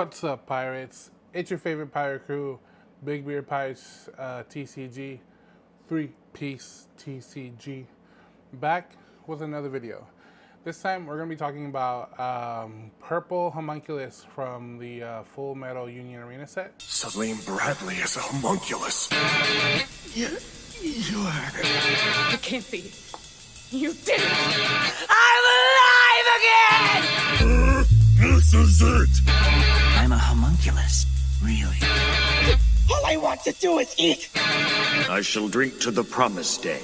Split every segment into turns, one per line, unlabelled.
What's up, pirates? It's your favorite pirate crew, Big Beard Pirates TCG, 3-piece TCG, back with another video. This time we're going to be talking about Purple Homunculus from the Full Metal Union Arena set.
Celine Bradley is a homunculus. You are...
It can't be. You did it! I'm alive again!
This is it!
I'm a homunculus, really.
All I want to do is eat!
I shall drink to the promised day.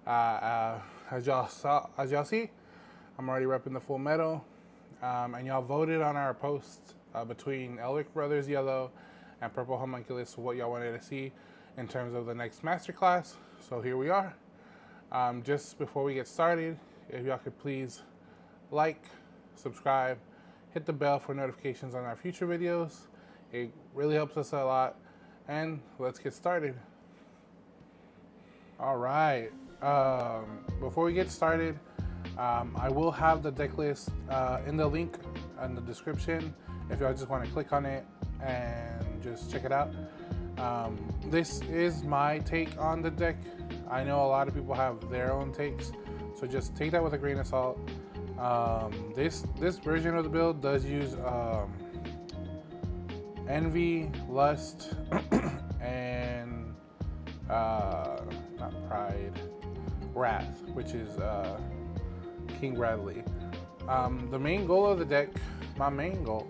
As y'all see, I'm already repping the Full Metal, and y'all voted on our post between Elric Brothers Yellow and Purple Homunculus what y'all wanted to see in terms of the next masterclass. So here we are. Just before we get started, if y'all could please like, subscribe, hit the bell for notifications on our future videos. It really helps us a lot, and let's get started. All right. Before we get started, I will have the deck list in the link in the description if y'all just want to click on it and just check it out. This is my take on the deck. I know a lot of people have their own takes, so just take that with a grain of salt. This version of the build does use Envy, Lust, and not Pride, Wrath, which is King Bradley. The main goal of the deck, my main goal,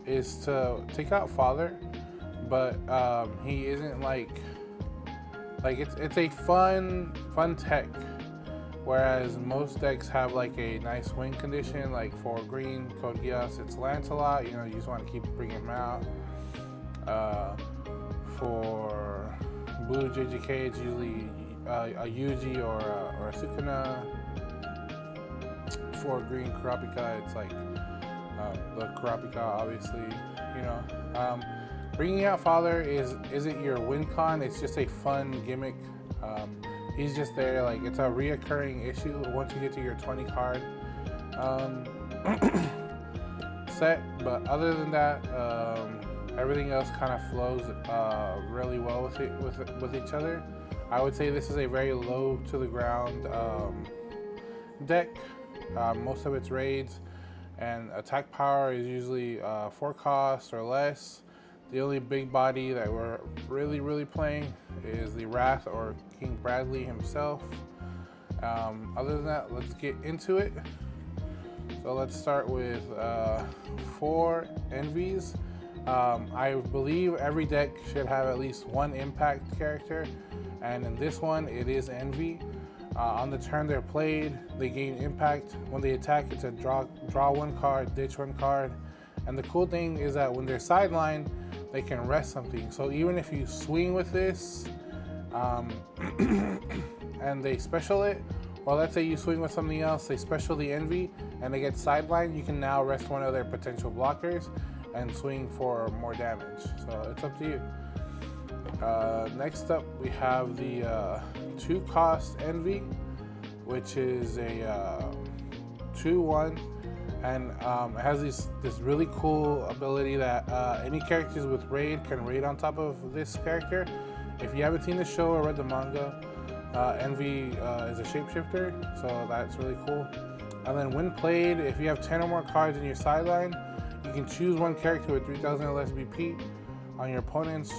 is to take out Father, but he isn't like it's a fun tech. Whereas most decks have like a nice win condition, like for green, Code Geass, it's Lancelot, you know, you just want to keep bringing him out. For blue JJK, it's usually a Yuji or a Sukuna. For green Kurapika, it's like the Kurapika, obviously, you know. Bringing out Father isn't your win con, it's just a fun gimmick. He's just there, like it's a reoccurring issue once you get to your 20 card set. But other than that, everything else kind of flows really well with each other. I would say this is a very low to the ground deck. Most of its raids and attack power is usually 4 cost or less. The only big body that we're really playing is the Wrath or King Bradley himself. Other than that, let's get into it. So let's start with 4 Envies. I believe every deck should have at least one impact character, and in this one it is Envy. On the turn they're played, they gain impact. When they attack, it's a draw 1 card, ditch 1 card. And the cool thing is that when they're sidelined, they can rest something. So even if you swing with this and they special it, or let's say you swing with something else, they special the Envy and they get sidelined, you can now rest one of their potential blockers and swing for more damage. So it's up to you. Next up, we have the 2 cost Envy, which is a 2/1. And it has this really cool ability that any characters with raid can raid on top of this character. If you haven't seen the show or read the manga, Envy is a shapeshifter, so that's really cool. And then when played, if you have 10 or more cards in your sideline, you can choose one character with 3,000 or less BP on your opponent's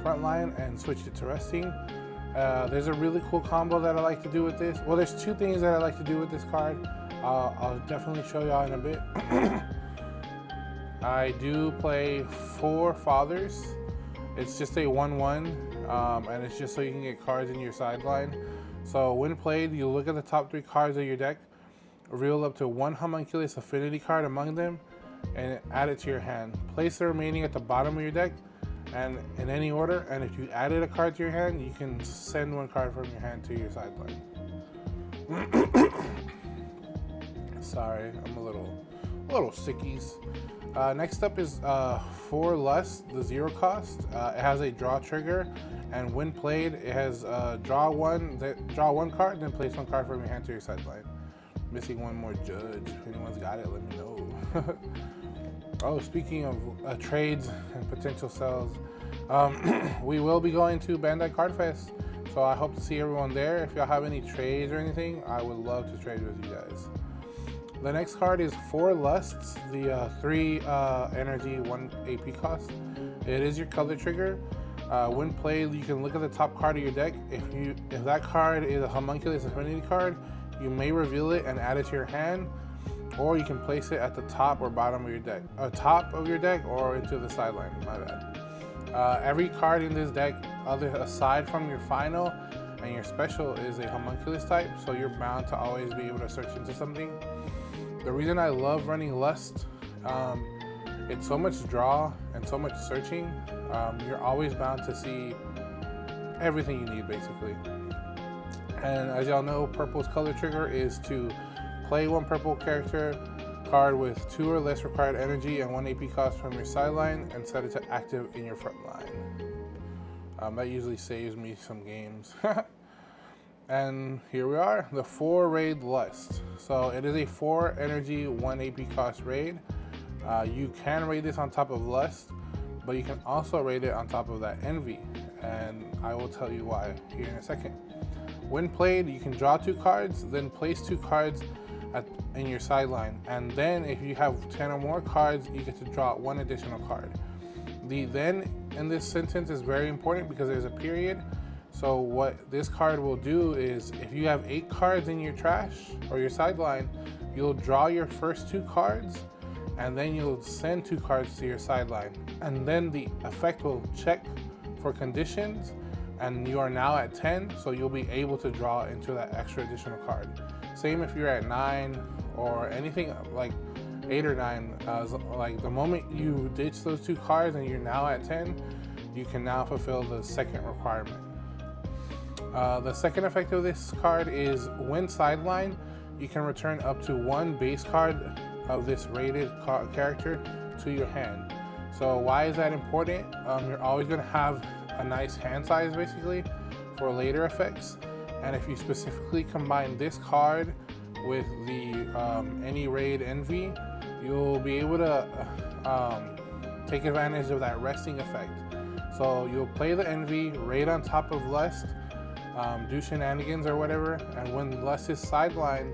front line and switch it to resting. There's a really cool combo that I like to do with this. Well, there's 2 things that I like to do with this card. I'll definitely show y'all in a bit. I do play 4 Fathers. It's just a 1/1, and it's just so you can get cards in your sideline. So when played, you look at the top 3 cards of your deck, reveal up to 1 Homunculus affinity card among them, and add it to your hand. Place the remaining at the bottom of your deck, and in any order. And if you added a card to your hand, you can send 1 card from your hand to your sideline. Sorry, I'm a little sickies. Next up is 4 Lust, the 0 cost. It has a draw trigger, and when played, it has draw one card, then place 1 card from your hand to your sideline. Missing one more judge. If anyone's got it, let me know. Oh, speaking of trades and potential sells, we will be going to Bandai Card Fest, so I hope to see everyone there. If y'all have any trades or anything, I would love to trade with you guys. The next card is 4 Lusts, the 3 energy, 1 AP cost. It is your color trigger. When played, you can look at the top card of your deck. If that card is a Homunculus Affinity card, you may reveal it and add it to your hand, or you can place it at the top or bottom of your deck. Top of your deck or into the sideline, my bad. Every card in this deck, aside from your final and your special, is a Homunculus type, so you're bound to always be able to search into something. The reason I love running Lust, it's so much draw and so much searching. You're always bound to see everything you need, basically. And as y'all know, purple's color trigger is to play 1 purple character card with 2 or less required energy and 1 AP cost from your sideline and set it to active in your front line. That usually saves me some games. And here we are, the 4 raid Lust. So it is a 4 energy, 1 AP cost raid. You can raid this on top of Lust, but you can also raid it on top of that Envy, and I will tell you why here in a second. When played, you can draw 2 cards, then place 2 cards in your sideline, and then if you have 10 or more cards, you get to draw 1 additional card. The then in this sentence is very important because there's a period. So what this card will do is, if you have 8 cards in your trash or your sideline, you'll draw your first 2 cards, and then you'll send 2 cards to your sideline, and then the effect will check for conditions, and you are now at 10, so you'll be able to draw into that extra additional card. Same if you're at 9 or anything like 8 or 9. Like the moment you ditch those 2 cards and you're now at 10, you can now fulfill the second requirement. The second effect of this card is when sideline, you can return up to 1 base card of this rated character to your hand. So why is that important? You're always going to have a nice hand size basically for later effects, and if you specifically combine this card with the any raid Envy, you'll be able to take advantage of that resting effect. So you'll play the Envy, raid on top of Lust, do shenanigans or whatever, and when Lust is sidelined,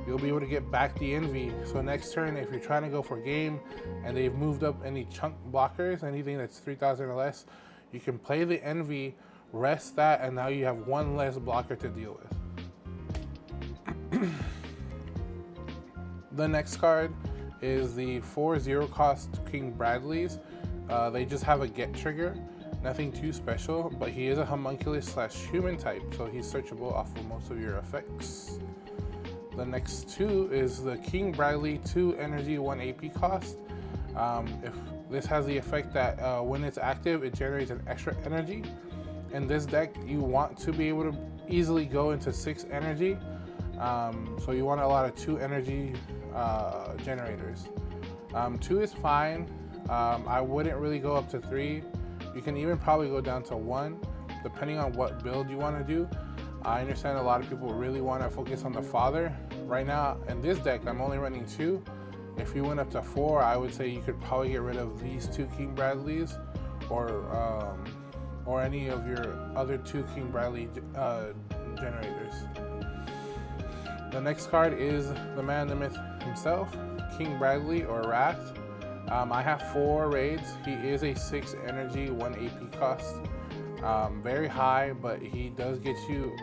you'll be able to get back the Envy. So next turn, if you're trying to go for game and they've moved up any chunk blockers, anything that's 3,000 or less, you can play the Envy, rest that, and now you have 1 less blocker to deal with. The next card is the 4 0 cost King Bradley's. They just have a get trigger, nothing too special, but he is a homunculus / human type, so he's searchable off of most of your effects. The next 2 is the King Bradley 2 energy 1 AP cost. If this has the effect that when it's active, it generates an extra energy. In this deck, you want to be able to easily go into 6 energy. So you want a lot of 2 energy generators. 2 is fine. I wouldn't really go up to 3. You can even probably go down to 1, depending on what build you want to do. I understand a lot of people really want to focus on the father. Right now, in this deck, I'm only running 2. If you went up to 4, I would say you could probably get rid of these 2 King Bradleys, or any of your other 2 King Bradley generators. The next card is the man, the myth himself, King Bradley or Wrath. I have 4 raids. He is a 6 energy, 1 AP cost. Very high, but he does get you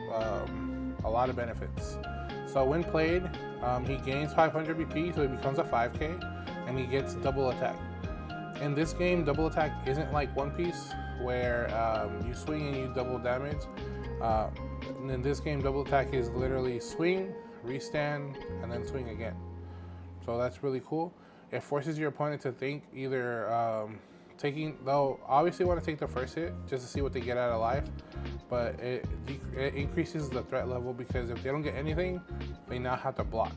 a lot of benefits. So when played, he gains 500 BP, so he becomes a 5k, and he gets double attack. In this game, double attack isn't like One Piece, where you swing and you double damage. In this game, double attack is literally swing, restand, and then swing again. So that's really cool. It forces your opponent to think either they'll obviously want to take the first hit just to see what they get out of life, but it increases the threat level because if they don't get anything, they now have to block.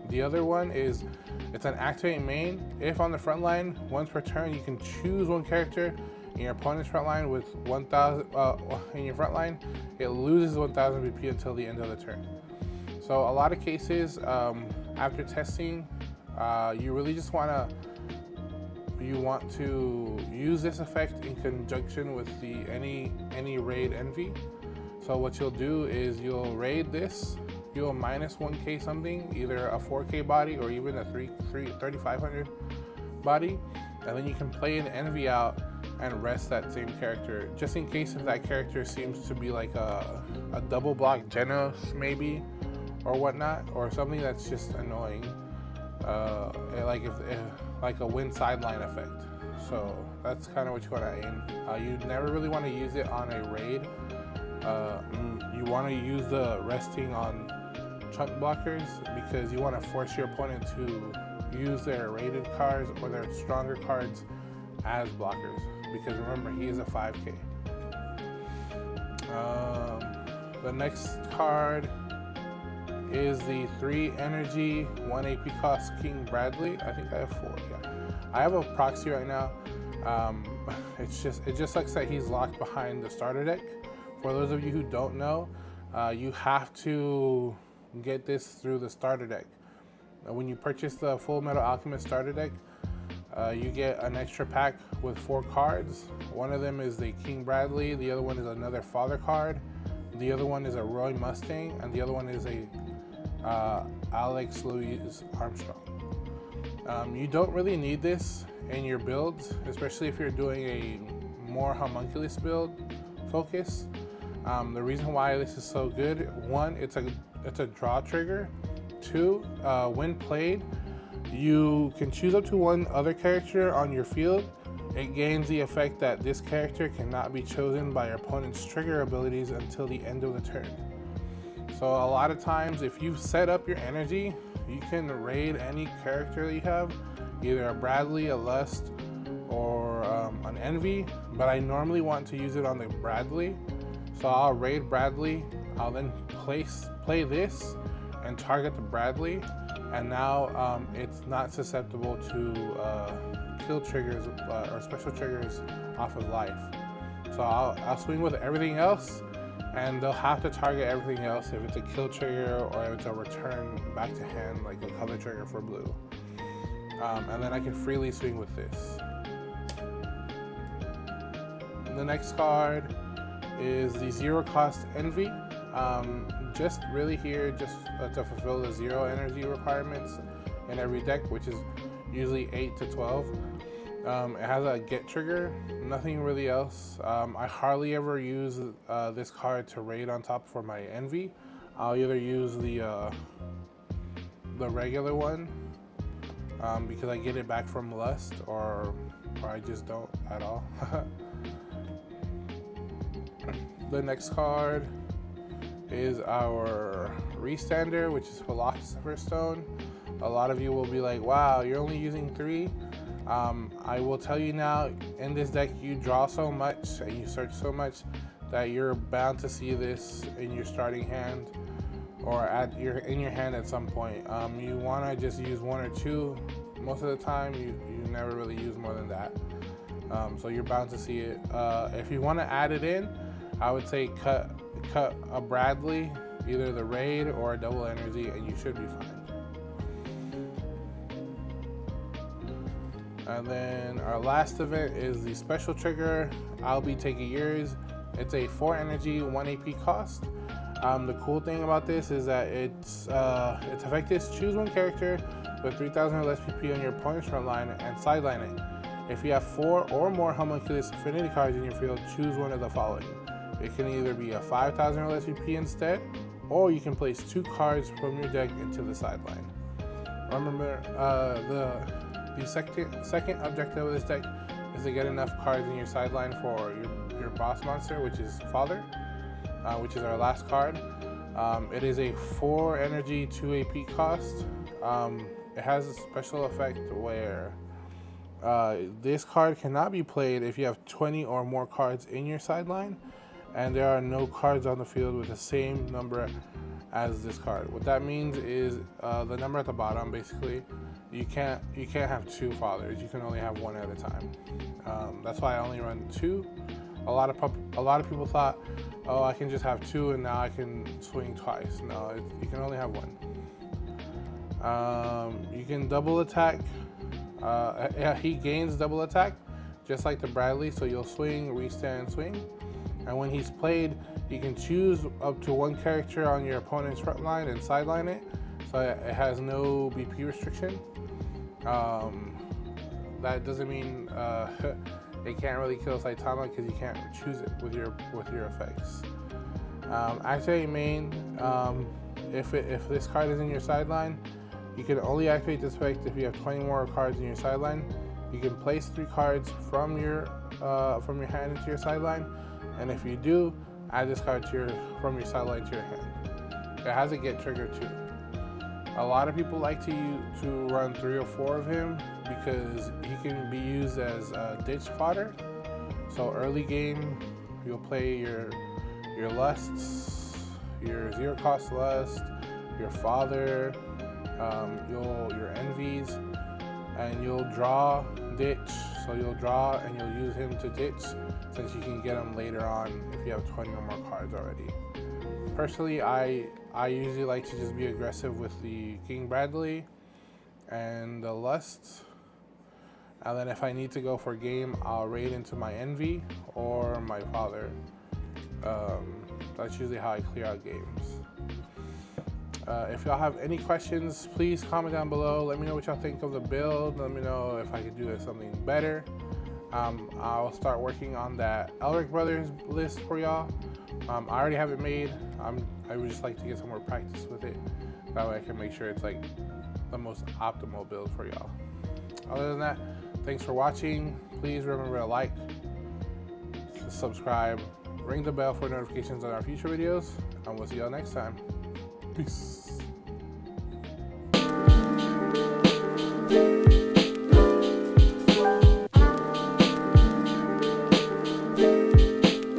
The other one is it's an activate main. If on the front line, once per turn, you can choose 1 character in your opponent's front line with 1,000 in your front line, it loses 1,000 BP until the end of the turn. So a lot of cases, after testing, you really just want to use this effect in conjunction with the any raid envy. So what you'll do is you'll raid this, you'll minus 1k something, either a 4k body or even a 3500 body, and then you can play an envy out and rest that same character, just in case if that character seems to be like a double block Genos maybe, or whatnot, or something that's just annoying, like like a win sideline effect. So that's kind of what you want to aim. You never really want to use it on a raid. You want to use the resting on chunk blockers because you want to force your opponent to use their rated cards or their stronger cards as blockers, because remember, he is a 5k. The next card is the 3 energy, 1 AP cost King Bradley. I think I have 4, yeah. I have a proxy right now. It just sucks that he's locked behind the starter deck. For those of you who don't know, you have to get this through the starter deck. When you purchase the Full Metal Alchemist starter deck, you get an extra pack with 4 cards. One of them is the King Bradley, the other one is another father card, the other one is a Roy Mustang, and the other one is a Alex Louis Armstrong. You don't really need this in your builds, especially if you're doing a more homunculus build focus. The reason why this is so good, 1, it's a draw trigger. 2, when played, you can choose up to 1 other character on your field. It gains the effect that this character cannot be chosen by your opponent's trigger abilities until the end of the turn. So a lot of times, if you've set up your energy, you can raid any character that you have, either a Bradley, a Lust, or an Envy, but I normally want to use it on the Bradley. So I'll raid Bradley, I'll then play this and target the Bradley, and now it's not susceptible to kill triggers or special triggers off of life. So I'll swing with everything else, and they'll have to target everything else if it's a kill trigger or if it's a return back to hand, like a color trigger for blue. And then I can freely swing with this. The next card is the 0 cost Envy. Just really here just to fulfill the 0 energy requirements in every deck, which is usually 8 to 12. It has a get trigger, nothing really else. I hardly ever use this card to raid on top for my Envy. I'll either use the regular one because I get it back from Lust, or I just don't at all. The next card is our Restander, which is Philosopher's Stone. A lot of you will be like, wow, you're only using 3. I will tell you now, in this deck you draw so much and you search so much that you're bound to see this in your starting hand or in your hand at some point. You want to just use 1 or 2 most of the time. You never really use more than that. So you're bound to see it. If you want to add it in, I would say cut a Bradley, either the raid or a double energy, and you should be fine. And then our last event is the special trigger, I'll be taking yours. It's a 4 energy, 1 AP cost. The cool thing about this is that its effect is choose 1 character with 3,000 or less PP on your opponent's front line and sideline it. If you have 4 or more homunculus affinity cards in your field, choose one of the following. It can either be a 5,000 or less PP instead, or you can place 2 cards from your deck into the sideline. Remember, the second objective of this deck is to get enough cards in your sideline for your boss monster, which is Father, which is our last card. It is a 4 energy, 2 AP cost. It has a special effect where this card cannot be played if you have 20 or more cards in your sideline, and there are no cards on the field with the same number as this card. What that means is the number at the bottom, basically. You can't have 2 fathers. You can only have 1 at a time. That's why I only run 2. A lot of people thought, oh, I can just have 2 and now I can swing twice. No, you can only have 1. You can double attack. He gains double attack, just like the Bradley. So you'll swing, restand, swing. And when he's played, you can choose up to 1 character on your opponent's front line and sideline it. So it has no BP restriction. That doesn't mean it can't really kill Saitama because you can't choose it with your effects. Activate main. If this card is in your sideline, you can only activate this effect if you have 20 more cards in your sideline. You can place 3 cards from your hand into your sideline, and if you do, add this card from your sideline to your hand. It has a get trigger too. A lot of people like to run 3 or 4 of him because he can be used as ditch fodder. So early game, you'll play your lusts, your 0 cost lust, your father, your envies, and you'll draw ditch. So you'll draw and you'll use him to ditch, since you can get him later on if you have 20 or more cards already. Personally, I usually like to just be aggressive with the King Bradley and the Lust. And then if I need to go for game, I'll raid into my Envy or my Father. That's usually how I clear out games. If y'all have any questions, please comment down below. Let me know what y'all think of the build. Let me know if I could do something better. I'll start working on that Elric Brothers list for y'all. I already have it made. I would just like to get some more practice with it. That way I can make sure it's like the most optimal build for y'all. Other than that, thanks for watching. Please remember to like, subscribe, ring the bell for notifications on our future videos, and we'll see y'all next time. Peace.